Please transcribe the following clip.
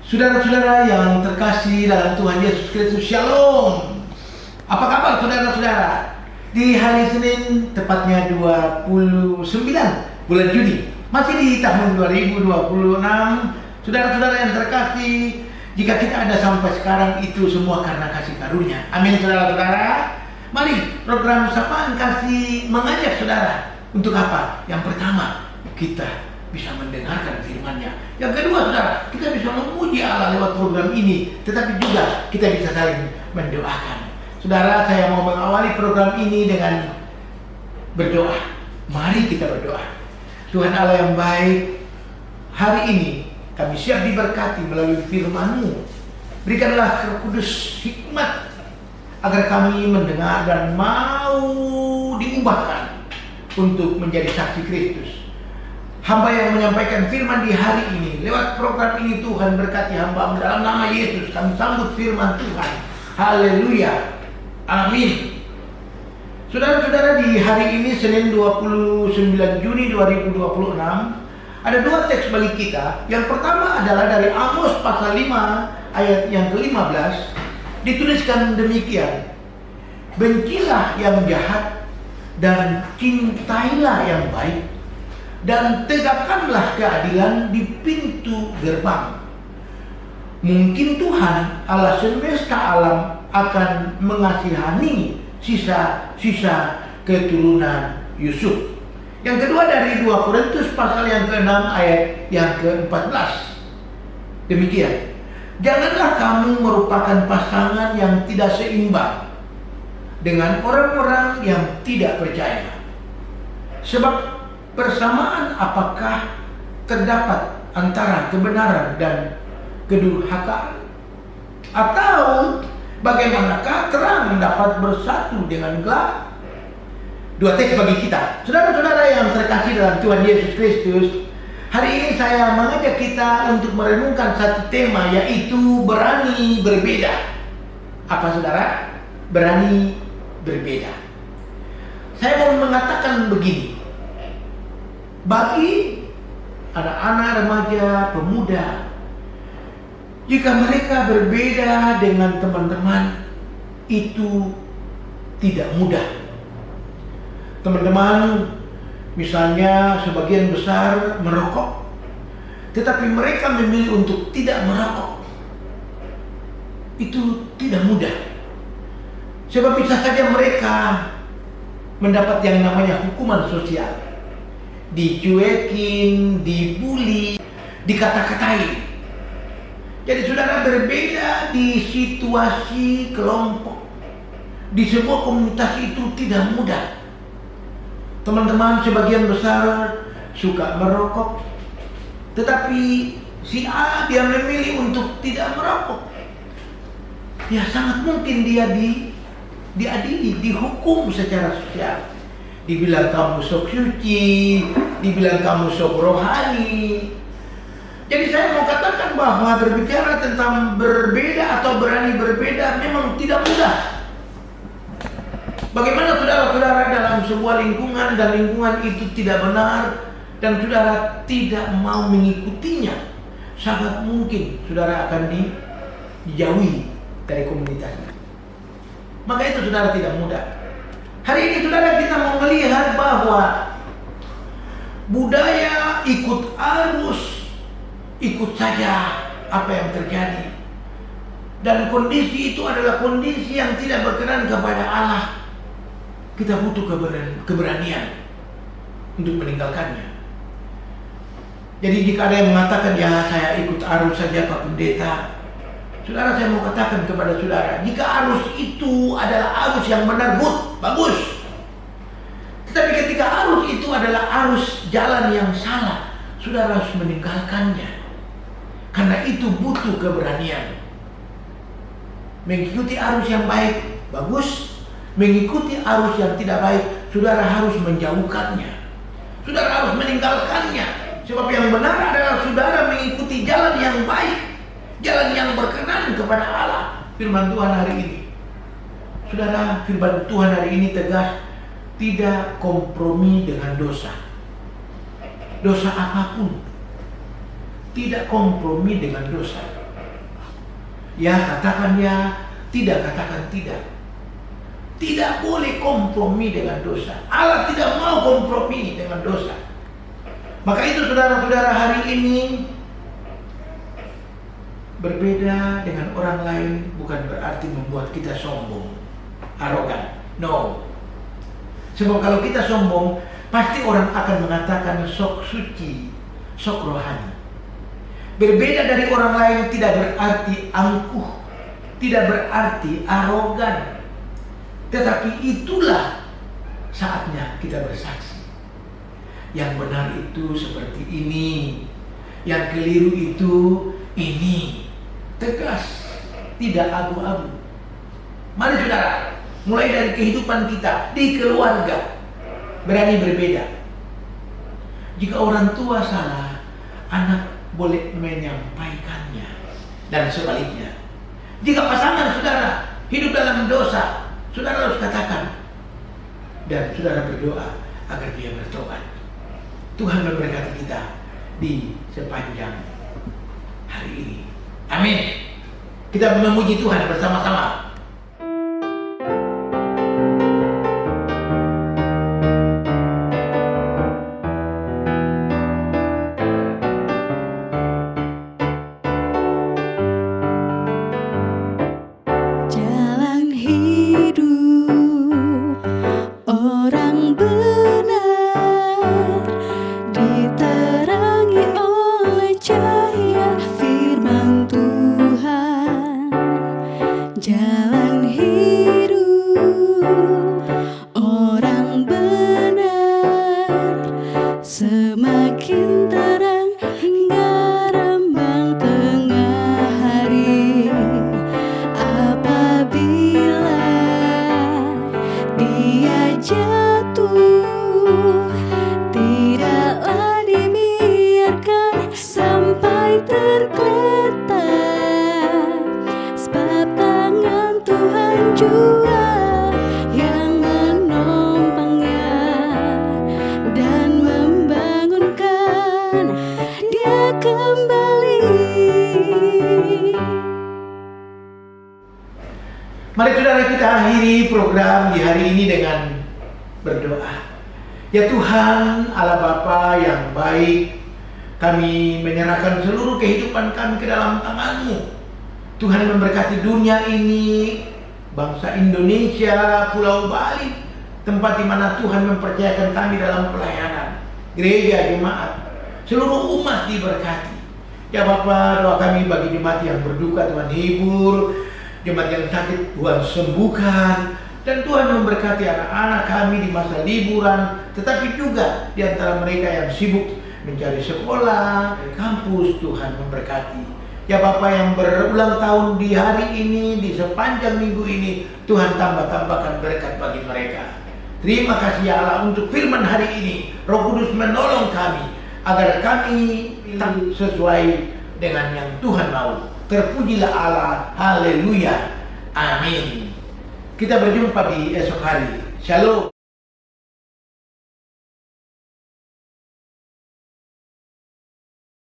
Saudara-saudara yang terkasih dalam Tuhan Yesus Kristus, Shalom. Apa kabar saudara-saudara? Di hari Senin, tepatnya 29 bulan Juni, masih di tahun 2026. Saudara-saudara yang terkasih, jika kita ada sampai sekarang itu semua karena kasih karunia. Amin saudara-saudara. Mari program Sapaan Kasih mengajak saudara untuk apa? Yang pertama, kita bisa mendengarkan firman-Nya. Yang kedua, saudara, kita bisa memuji Allah lewat program ini, tetapi juga kita bisa saling mendoakan. Saudara, saya mau mengawali program ini dengan berdoa. Mari kita berdoa. Tuhan Allah yang baik, hari ini kami siap diberkati melalui firman-Mu. Berikanlah Roh Kudus hikmat agar kami mendengar dan mau diubahkan untuk menjadi saksi Kristus. Hamba yang menyampaikan firman di hari ini, lewat program ini Tuhan berkati hamba dalam nama Yesus. Kami sambut firman Tuhan. Haleluya. Amin. Saudara-saudara, di hari ini Senin 29 Juni 2026 ada dua teks bagi kita. Yang pertama adalah dari Amos pasal 5 ayat yang ke-15. Dituliskan demikian: bencilah yang jahat dan cintailah yang baik, dan tegakkanlah keadilan di pintu gerbang. Mungkin Tuhan Allah semesta alam akan mengasihani sisa-sisa keturunan Yusuf. Yang kedua dari 2 Korintus pasal yang ke-6 ayat yang ke-14. Demikian: janganlah kamu merupakan pasangan yang tidak seimbang dengan orang-orang yang tidak percaya. Sebab persamaan apakah terdapat antara kebenaran dan kedurhakaan? Atau bagaimanakah terang dapat bersatu dengan gelap? Dua teks bagi kita. Saudara-saudara yang terkasih dalam Tuhan Yesus Kristus, hari ini saya mengajak kita untuk merenungkan satu tema, yaitu berani berbeda. Apa saudara? Berani berbeda. Saya mau mengatakan begini: bagi anak-anak, remaja, pemuda, jika mereka berbeda dengan teman-teman, itu tidak mudah. Teman-teman, misalnya sebagian besar merokok, tetapi mereka memilih untuk tidak merokok. Itu tidak mudah. Sebab bisa saja mereka mendapat yang namanya hukuman sosial. Dicuekin, dibully, dikata-katain. Jadi saudara, berbeda di situasi kelompok, di sebuah komunitas itu tidak mudah. Teman-teman sebagian besar suka merokok, tetapi si A dia memilih untuk tidak merokok. Ya sangat mungkin dia diadili, dihukum secara sosial. Dibilang kamu sok suci, dibilang kamu sok rohani. Jadi saya mau katakan bahwa berbicara tentang berbeda atau berani berbeda memang tidak mudah. Bagaimana saudara-saudara dalam sebuah lingkungan dan lingkungan itu tidak benar dan saudara tidak mau mengikutinya, sangat mungkin saudara akan dijauhi dari komunitasnya. Maka itu saudara tidak mudah. Hari ini saudara kita mau melihat bahwa budaya ikut arus, ikut saja apa yang terjadi. Dan kondisi itu adalah kondisi yang tidak berkenan kepada Allah. Kita butuh keberanian untuk meninggalkannya. Jadi jika ada yang mengatakan, ya saya ikut arus saja Pak Pendeta, saudara, saya mau katakan kepada saudara, jika arus itu adalah arus yang benar, bagus. Tetapi ketika arus itu adalah arus jalan yang salah, saudara harus meninggalkannya. Karena itu butuh keberanian. Mengikuti arus yang baik, bagus. Mengikuti arus yang tidak baik, saudara harus menjauhkannya. Saudara harus meninggalkannya. Sebab yang benar adalah saudara mengikuti jalan yang baik, jalan yang berkenan kepada Allah. Firman Tuhan hari ini, saudara, firman Tuhan hari ini tegas, tidak kompromi dengan dosa. Dosa apapun, tidak kompromi dengan dosa. Ya katakan ya, tidak katakan tidak. Tidak boleh kompromi dengan dosa. Allah tidak mau kompromi dengan dosa. Maka itu saudara-saudara, hari ini berbeda dengan orang lain bukan berarti membuat kita sombong, arogan. No. Sebab kalau kita sombong, pasti orang akan mengatakan sok suci, sok rohani. Berbeda dari orang lain tidak berarti angkuh, tidak berarti arogan. Tetapi itulah saatnya kita bersaksi. Yang benar itu seperti ini, yang keliru itu ini. Tegas, tidak abu-abu. Mari saudara, mulai dari kehidupan kita di keluarga, berani berbeda. Jika orang tua salah, anak boleh menyampaikannya, dan sebaliknya. Jika pasangan saudara hidup dalam dosa, saudara harus katakan, dan saudara berdoa agar dia bertobat. Tuhan memberkati kita di sepanjang hari ini. Amin. Kita memuji Tuhan bersama-sama. Jalan hidup orang benar diterangi oleh cahaya firman Tuhan. Jalan hidup orang benar semakin terang hingga rambang tengah hari. Apabila dia jatuh, tidaklah dibiarkan sampai tergeletak, sebab tangan Tuhan juga yang menompangnya dan membangunkan dia kembali. Mari saudara, kita akhiri program di hari ini dengan berdoa. Ya Tuhan, Allah Bapa yang baik, kami menyerahkan seluruh kehidupan kami ke dalam tangan-Mu. Tuhan memberkati dunia ini, bangsa Indonesia, Pulau Bali, tempat di mana Tuhan mempercayakan kami dalam pelayanan. Gereja, jemaat, seluruh umat diberkati. Ya Bapa, doa kami bagi jemaat yang berduka, Tuhan hibur. Jemaat yang sakit Tuhan sembuhkan, dan Tuhan memberkati anak-anak kami di masa liburan, tetapi juga di antara mereka yang sibuk mencari sekolah, kampus. Tuhan memberkati. Ya Bapa, yang berulang tahun di hari ini, di sepanjang minggu ini, Tuhan tambahkan berkat bagi mereka. Terima kasih ya Allah untuk firman hari ini. Roh Kudus menolong kami agar kami sesuai dengan yang Tuhan mau. Terpujilah Allah, haleluya, amin. Kita berjumpa di esok hari. Shalom.